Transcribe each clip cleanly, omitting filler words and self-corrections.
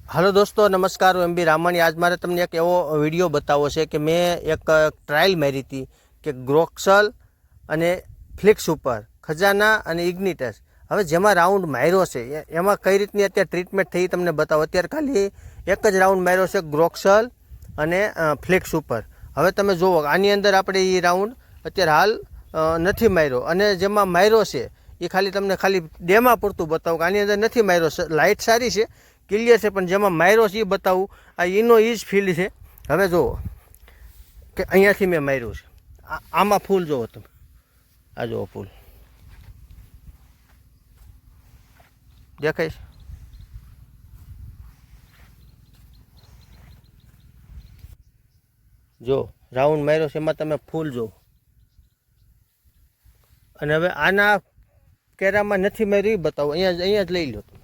Hello दोस्तों नमस्कार હું એમબી રામાણી। आज મારે તમને એક એવો વિડીયો બતાવવો છે કે મેં એક ટ્રાયલ મારી હતી કે ગ્રોક્સલ અને ફ્લિક્સ ઉપર ખજાના અને ઇગ્નિટસ હવે જેમાં રાઉન્ડ માર્યો છે એમાં કઈ રીતની અત્યારે ટ્રીટમેન્ટ થઈ તમને બતાવો। અત્યારે ખાલી એક જ રાઉન્ડ માર્યો છે ગ્રોક્સલ અને ફ્લિક્સ ઉપર। હવે તમે જુઓ આની અંદર આપણે એ રાઉન્ડ અત્યારે હાલ નથી માર્યો અને જેમાં માર્યો છે એ તમને ખાલી ડેમા પૂરતું બતાવું કે આની અંદર નથી માર્યો। લાઇટ સારી છે, ક્લિયર છે, પણ જેમાં માર્યો છે એ બતાવું। આ એનો એ જ ફીલ્ડ છે। હવે જુઓ કે અહીંયાથી મેં માર્યું છે, આમાં ફૂલ જુઓ તમે, આ જુઓ ફૂલ દેખાય છે। જો રાઉન્ડ માર્યો છે એમાં તમે ફૂલ જુઓ। અને હવે આના કેરામાં નથી માર્યું એ બતાવો, અહીંયા જ લઈ લો તમે।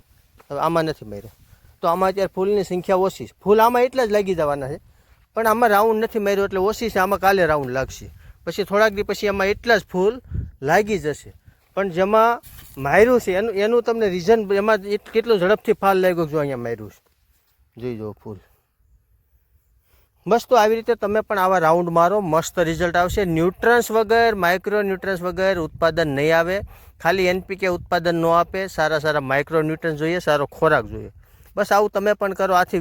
હવે આમાં નથી માર્યો તો આમાં અત્યારે ફૂલની સંખ્યા ઓછી છે। ફૂલ આમાં એટલા જ લાગી જવાના છે, પણ આમાં રાઉન્ડ નથી માર્યો એટલે ઓછી છે। આમાં કાલે રાઉન્ડ લાગશે, પછી થોડાક દી પછી આમાં એટલા જ ફૂલ લાગી જશે। પણ જેમાં માર્યું છે એનું તમને રીઝન, એમાં કેટલું ઝડપથી ફાલ લાગ્યો જો અહીંયા માર્યું છે, જોઈ જો ફૂલ। બસ તો આવી રીતે તમે પણ આવા રાઉન્ડ મારો, મસ્ત રિઝલ્ટ આવશે। ન્યુટ્રન્સ વગર, માઇક્રો ન્યુટ્રન્સ વગર ઉત્પાદન નહીં આવે। ખાલી એનપીકે ઉત્પાદન ન આપે, સારા માઇક્રો ન્યુટ્રન્સ જોઈએ, સારો ખોરાક જોઈએ। બસ આવું તમે પણ કરો, આથી